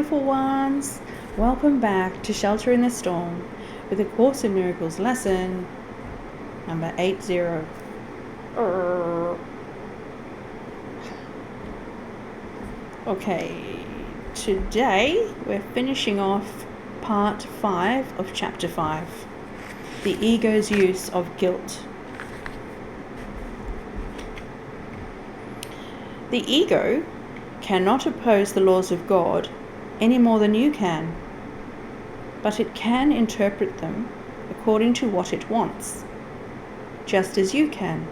beautiful ones. Welcome back to Shelter in the Storm with A Course in Miracles lesson number 80. Okay, today we're finishing off part 5 of chapter 5, the ego's use of guilt. The ego cannot oppose the laws of God any more than you can, but it can interpret them according to what it wants, just as you can.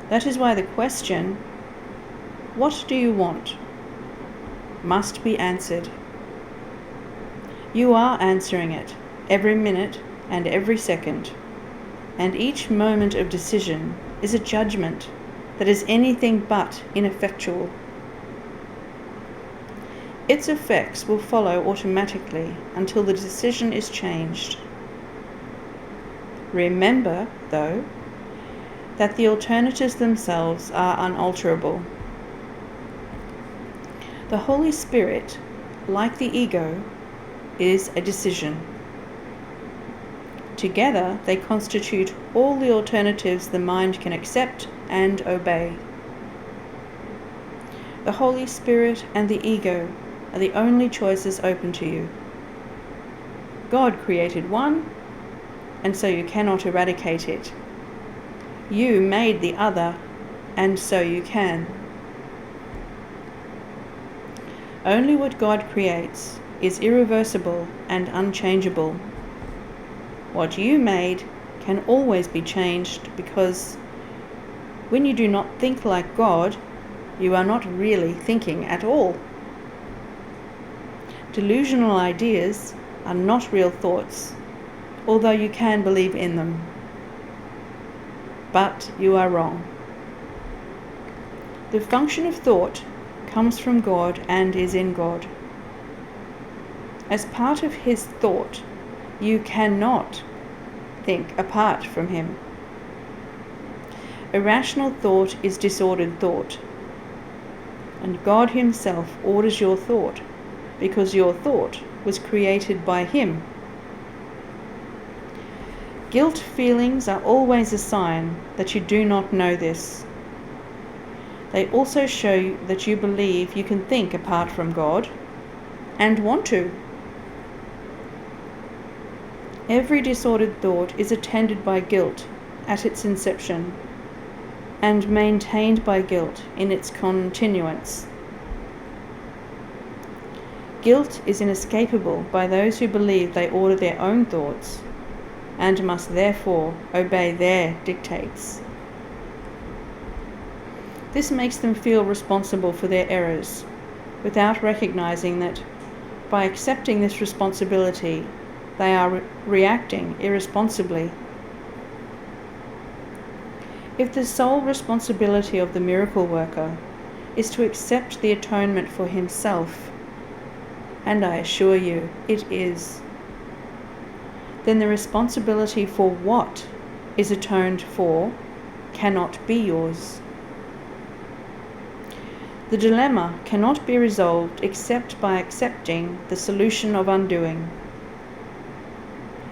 That is why the question, "What do you want?" must be answered. You are answering it every minute and every second, and each moment of decision is a judgment that is anything but ineffectual. Its effects will follow automatically until the decision is changed. Remember, though, that the alternatives themselves are unalterable. The Holy Spirit, like the ego, is a decision. Together, they constitute all the alternatives the mind can accept and obey. The Holy Spirit and the ego are the only choices open to you. God created one, and so you cannot eradicate it. You made the other, and so you can. Only what God creates is irreversible and unchangeable. What you made can always be changed, because when you do not think like God, you are not really thinking at all. Delusional ideas are not real thoughts, although you can believe in them. But you are wrong. The function of thought comes from God and is in God. As part of His thought, you cannot think apart from Him. Irrational thought is disordered thought, and God Himself orders your thought, because your thought was created by Him. Guilt feelings are always a sign that you do not know this. They also show that you believe you can think apart from God and want to. Every disordered thought is attended by guilt at its inception and maintained by guilt in its continuance. Guilt is inescapable by those who believe they order their own thoughts and must therefore obey their dictates. This makes them feel responsible for their errors, without recognizing that by accepting this responsibility, they are reacting irresponsibly. If the sole responsibility of the miracle worker is to accept the atonement for himself, and I assure you it is, then the responsibility for what is atoned for cannot be yours. The dilemma cannot be resolved except by accepting the solution of undoing.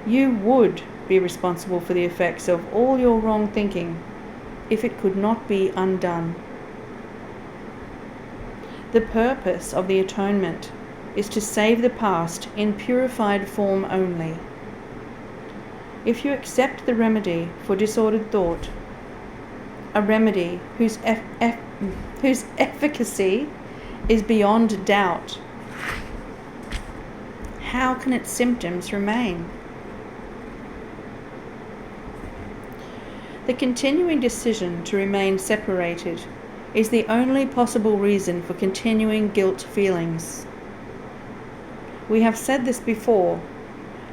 You would be responsible for the effects of all your wrong thinking if it could not be undone. The purpose of the atonement is to save the past in purified form only. If you accept the remedy for disordered thought, a remedy whose efficacy is beyond doubt, how can its symptoms remain? The continuing decision to remain separated is the only possible reason for continuing guilt feelings. We have said this before,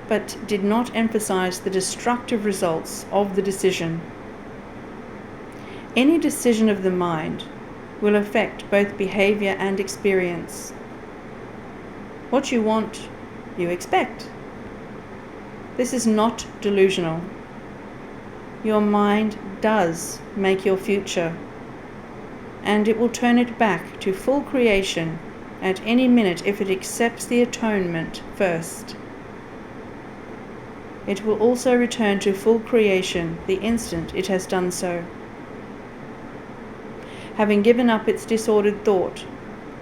but did not emphasize the destructive results of the decision. Any decision of the mind will affect both behavior and experience. What you want, you expect. This is not delusional. Your mind does make your future, and it will turn it back to full creation at any minute if it accepts the atonement first. It will also return to full creation the instant it has done so. Having given up its disordered thought,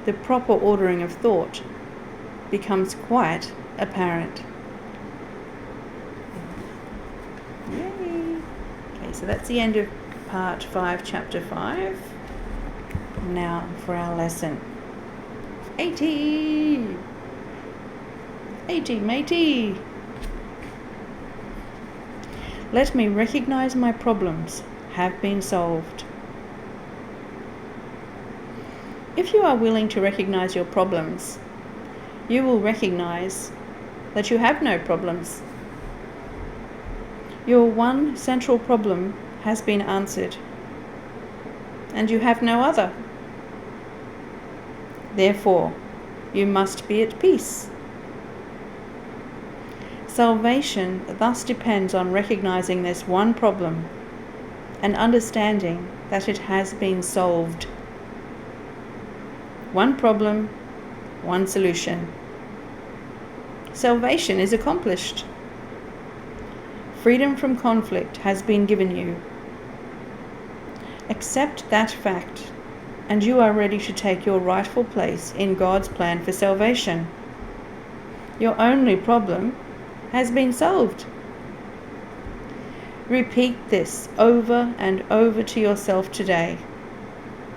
the proper ordering of thought becomes quite apparent. Yay! Okay, so that's the end of part 5, chapter 5. Now for our lesson. 80 matey. Let me recognize my problems have been solved. If you are willing to recognize your problems, you will recognize that you have no problems. Your one central problem has been answered, and you have no other. Therefore, you must be at peace. Salvation thus depends on recognizing this one problem and understanding that it has been solved. One problem, one solution. Salvation is accomplished. Freedom from conflict has been given you. Accept that fact, and you are ready to take your rightful place in God's plan for salvation. Your only problem has been solved. Repeat this over and over to yourself today,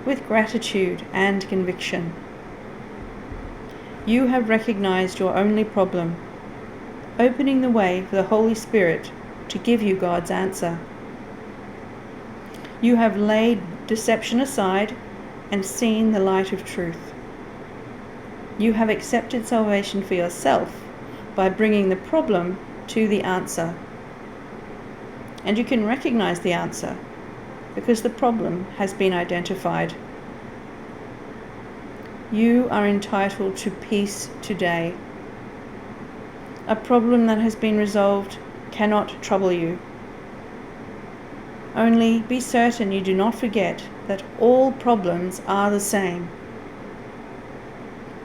with gratitude and conviction. You have recognized your only problem, opening the way for the Holy Spirit to give you God's answer. You have laid deception aside and seen the light of truth. You have accepted salvation for yourself by bringing the problem to the answer. And you can recognize the answer because the problem has been identified. You are entitled to peace today. A problem that has been resolved cannot trouble you. Only be certain you do not forget that all problems are the same.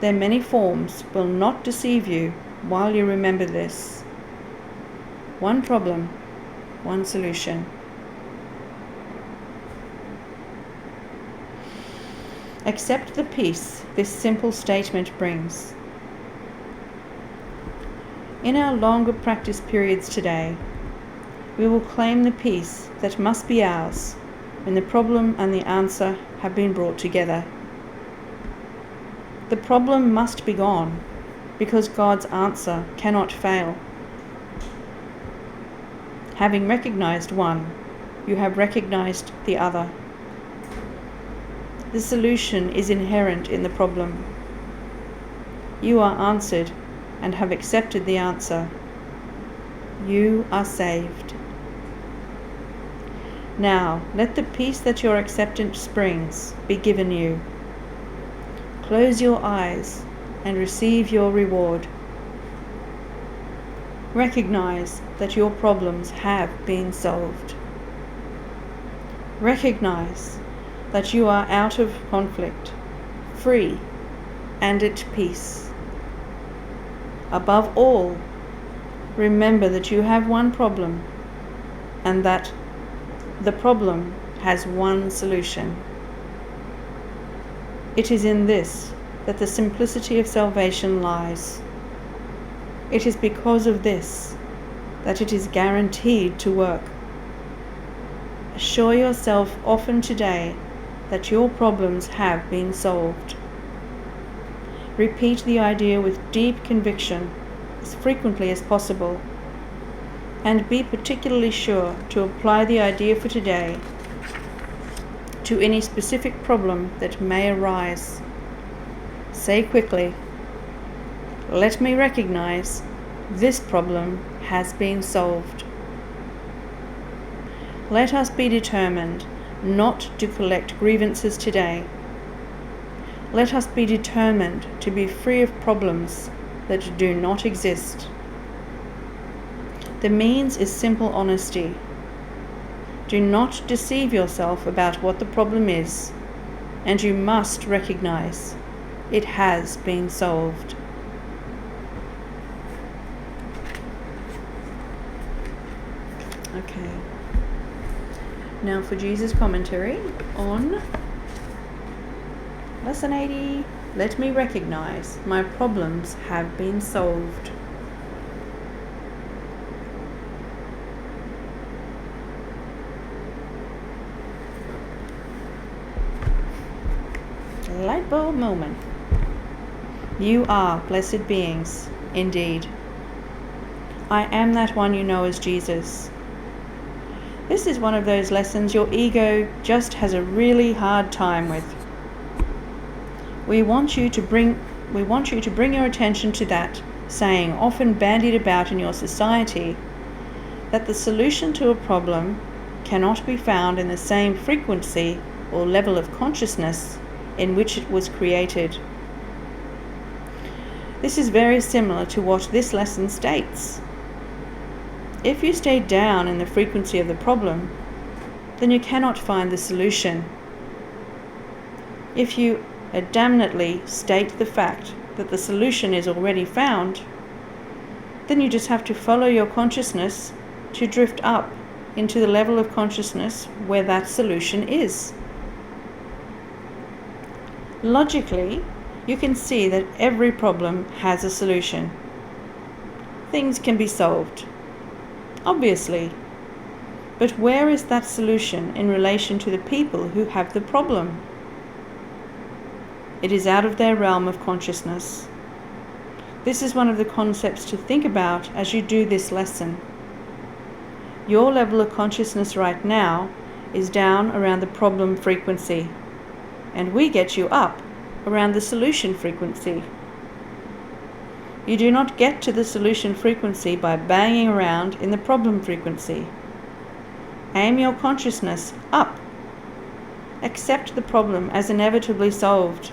Their many forms will not deceive you while you remember this. One problem, one solution. Accept the peace this simple statement brings. In our longer practice periods today, we will claim the peace that must be ours when the problem and the answer have been brought together. The problem must be gone because God's answer cannot fail. Having recognized one, you have recognized the other. The solution is inherent in the problem. You are answered and have accepted the answer. You are saved. Now, let the peace that your acceptance brings be given you. Close your eyes and receive your reward. Recognize that your problems have been solved. Recognize that you are out of conflict, free, and at peace. Above all, remember that you have one problem and that the problem has one solution. It is in this that the simplicity of salvation lies. It is because of this that it is guaranteed to work. Assure yourself often today that your problems have been solved. Repeat the idea with deep conviction as frequently as possible, and be particularly sure to apply the idea for today to any specific problem that may arise. Say quickly, "Let me recognize this problem has been solved." Let us be determined not to collect grievances today. Let us be determined to be free of problems that do not exist. The means is simple honesty. Do not deceive yourself about what the problem is, and you must recognize It has been solved. Okay. Now for Jesus' commentary on Lesson 80. Let me recognize my problems have been solved. Light bulb moment. You are blessed beings, indeed. I am that one you know as Jesus. This is one of those lessons your ego just has a really hard time with. We want you to bring your attention to that saying often bandied about in your society, that the solution to a problem cannot be found in the same frequency or level of consciousness in which it was created. This is very similar to what this lesson states. If you stay down in the frequency of the problem, then you cannot find the solution. If you adamantly state the fact that the solution is already found, then you just have to follow your consciousness to drift up into the level of consciousness where that solution is. Logically, you can see that every problem has a solution. Things can be solved, obviously. But where is that solution in relation to the people who have the problem? It is out of their realm of consciousness. This is one of the concepts to think about as you do this lesson. Your level of consciousness right now is down around the problem frequency, and we get you up around the solution frequency. You do not get to the solution frequency by banging around in the problem frequency. Aim your consciousness up. Accept the problem as inevitably solved,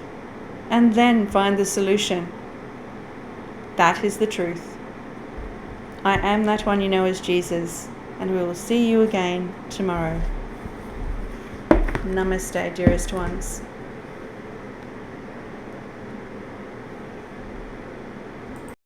and then find the solution. That is the truth. I am that one you know as Jesus, and we will see you again tomorrow. Namaste, dearest ones.